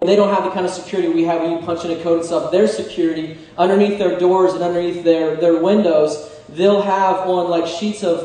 They don't have the kind of security we have when you punch in a code and stuff. Their security, underneath their doors and underneath their windows, they'll have on like sheets of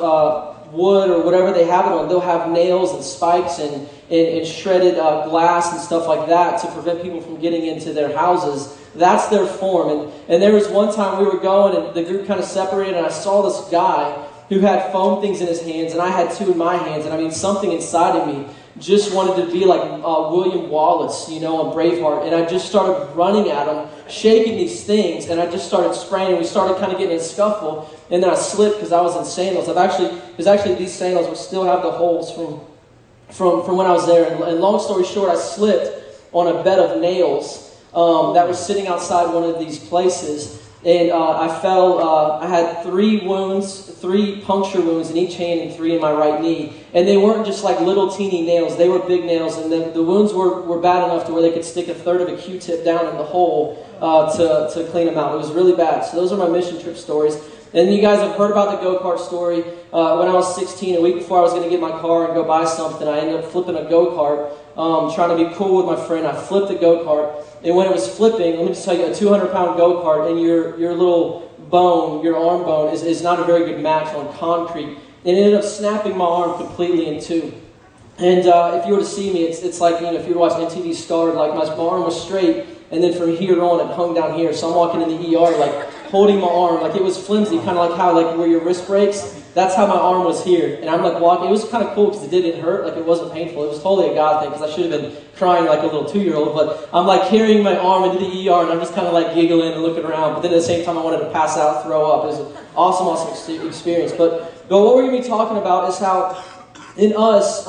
wood or whatever they have it on, they'll have nails and spikes and shredded glass and stuff like that to prevent people from getting into their houses. That's their form. And there was one time we were going and the group kind of separated and I saw this guy who had foam things in his hands and I had two in my hands. And I mean, something inside of me just wanted to be like William Wallace, you know, on Braveheart. And I just started running at him, shaking these things, and I just started spraying, and we started kind of getting in a scuffle, and then I slipped because I was in sandals. There's actually these sandals which still have the holes from when I was there. And long story short, I slipped on a bed of nails that was sitting outside one of these places. And I fell, I had 3 wounds, 3 puncture wounds in each hand and 3 in my right knee. And they weren't just like little teeny nails, they were big nails. And the wounds were bad enough to where they could stick a third of a Q-tip down in the hole to clean them out. It was really bad. So those are my mission trip stories. And you guys have heard about the go-kart story. When I was 16, a week before I was going to get my car and go buy something, I ended up flipping a go-kart, trying to be cool with my friend. I flipped the go-kart. And when it was flipping, let me just tell you, a 200-pound go-kart and your little bone, your arm bone, is not a very good match on concrete. And it ended up snapping my arm completely in two. And if you were to see me, it's like, you know, if you were to watch MTV Scarred, like my arm was straight, and then from here on it hung down here. So I'm walking in the ER like holding my arm, like it was flimsy, kind of like how like where your wrist breaks. That's how my arm was here. And I'm like walking. It was kind of cool because it didn't hurt. Like it wasn't painful. It was totally a God thing because I should have been crying like a little 2-year-old. But I'm like carrying my arm into the ER and I'm just kind of like giggling and looking around. But then at the same time I wanted to pass out, throw up. It was an awesome experience. But what we're going to be talking about is how in us,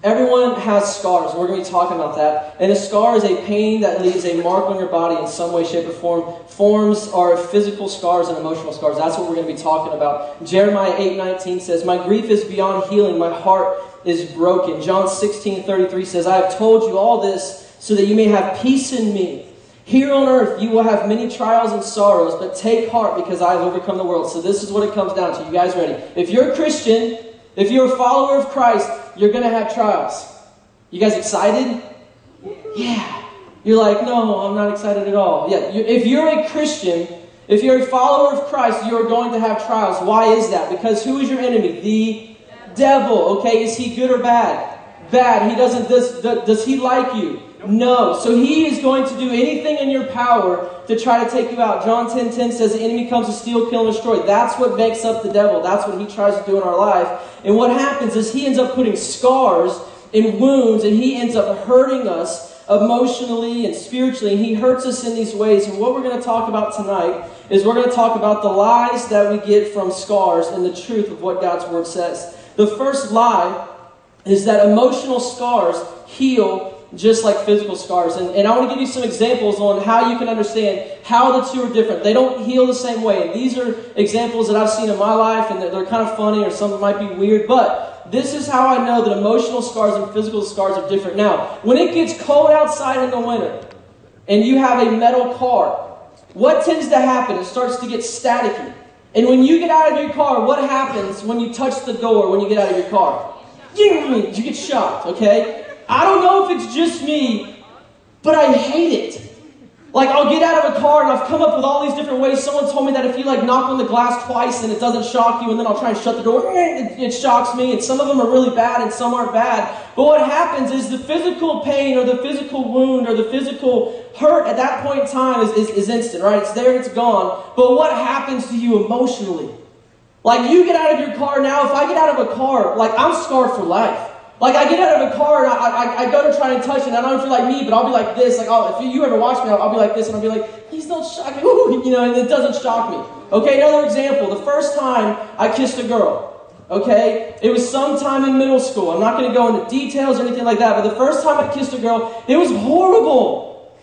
everyone has scars. We're going to be talking about that. And a scar is a pain that leaves a mark on your body in some way, shape, or form. Forms are physical scars and emotional scars. That's what we're going to be talking about. Jeremiah 8:19 says, "My grief is beyond healing. My heart is broken." John 16:33 says, "I have told you all this so that you may have peace in me. Here on earth you will have many trials and sorrows, but take heart because I have overcome the world." So this is what it comes down to. You guys ready? If you're a Christian, if you're a follower of Christ, you're going to have trials. You guys excited? Yeah. You're like, no, I'm not excited at all. Yeah. If you're a Christian, if you're a follower of Christ, you're going to have trials. Why is that? Because who is your enemy? The devil. Okay, is he good or bad? Bad. He doesn't. Does he like you? No. So he is going to do anything in your power to try to take you out. John 10:10 says the enemy comes to steal, kill, and destroy. That's what makes up the devil. That's what he tries to do in our life. And what happens is he ends up putting scars and wounds, and he ends up hurting us emotionally and spiritually, and he hurts us in these ways. And what we're going to talk about tonight is we're going to talk about the lies that we get from scars and the truth of what God's Word says. The first lie is that emotional scars heal just like physical scars. And I want to give you some examples on how you can understand how the two are different. They don't heal the same way. And these are examples that I've seen in my life, and they're kind of funny or some might be weird, but this is how I know that emotional scars and physical scars are different. Now, when it gets cold outside in the winter, and you have a metal car, what tends to happen? It starts to get staticky. And when you get out of your car, what happens when you touch the door when you get out of your car? You get shocked, okay? I don't know if it's just me, but I hate it. Like, I'll get out of a car and I've come up with all these different ways. Someone told me that if you like knock on the glass twice and it doesn't shock you, and then I'll try and shut the door, it shocks me. And some of them are really bad and some aren't bad. But what happens is the physical pain or the physical wound or the physical hurt at that point in time is instant, right? It's there and it's gone. But what happens to you emotionally? Like, you get out of your car now. If I get out of a car, like, I'm scarred for life. Like, I get out of a car and I go to try and touch it, and I don't know if you're like me, but I'll be like this. Like, if you ever watch me, I'll be like this, and I'll be like, please don't shock me. Ooh, you know, and it doesn't shock me. Okay, another example. The first time I kissed a girl, okay, it was sometime in middle school. I'm not going to go into details or anything like that, but the first time I kissed a girl, it was horrible.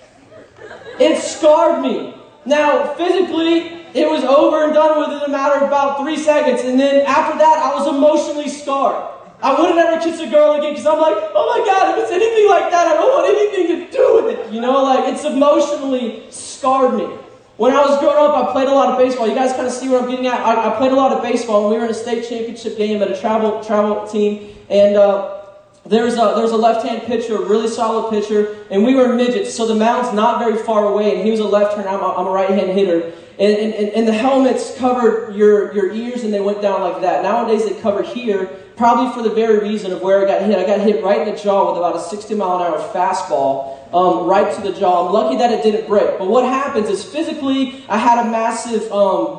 It scarred me. Now, physically, it was over and done with in a matter of about 3 seconds, and then after that, I was emotionally scarred. I wouldn't ever kiss a girl again because I'm like, oh my God, if it's anything like that, I don't want anything to do with it. You know, like, it's emotionally scarred me. When I was growing up, I played a lot of baseball. You guys kind of see what I'm getting at. I played a lot of baseball, and we were in a state championship game at a travel team. And there's a left-hand pitcher, a really solid pitcher, and we were midgets, so the mound's not very far away, and he was a left-hander, I'm a right-hand hitter, and the helmets covered your ears, and they went down like that. Nowadays, they cover here, probably for the very reason of where I got hit. I got hit right in the jaw with about a 60-mile-an-hour fastball, right to the jaw. I'm lucky that it didn't break, but what happens is physically, I had a massive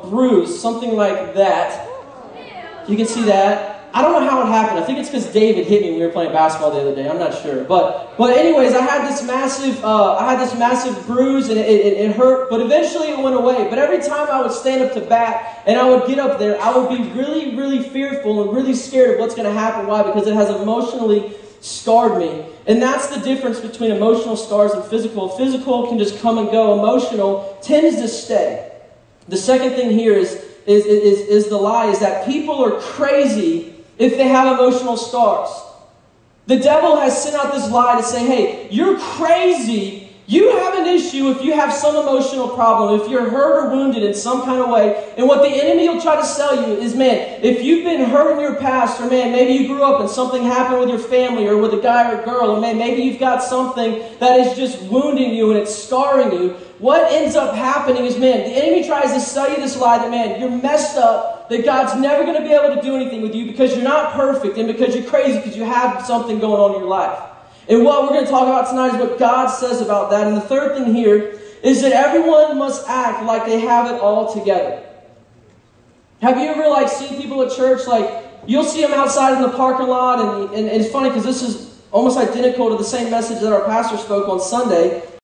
bruise, something like that. You can see that. I don't know how it happened. I think it's because David hit me when we were playing basketball the other day. I'm not sure. But anyways, I had this massive bruise, and it hurt, but eventually it went away. But every time I would stand up to bat and I would get up there, I would be really, really fearful and really scared of what's going to happen. Why? Because it has emotionally scarred me. And that's the difference between emotional scars and physical. Physical can just come and go. Emotional tends to stay. The second thing here is the lie, is that people are crazy if they have emotional scars. The devil has sent out this lie to say, hey, you're crazy. You have an issue if you have some emotional problem, if you're hurt or wounded in some kind of way. And what the enemy will try to sell you is, man, if you've been hurt in your past, or man, maybe you grew up and something happened with your family or with a guy or a girl, or man, maybe you've got something that is just wounding you and it's scarring you. What ends up happening is, man, the enemy tries to sell you this lie that, man, you're messed up, that God's never going to be able to do anything with you because you're not perfect and because you're crazy because you have something going on in your life. And what we're going to talk about tonight is what God says about that. And the third thing here is that everyone must act like they have it all together. Have you ever seen people at church, you'll see them outside in the parking lot, and it's funny because this is almost identical to the same message that our pastor spoke on Sunday.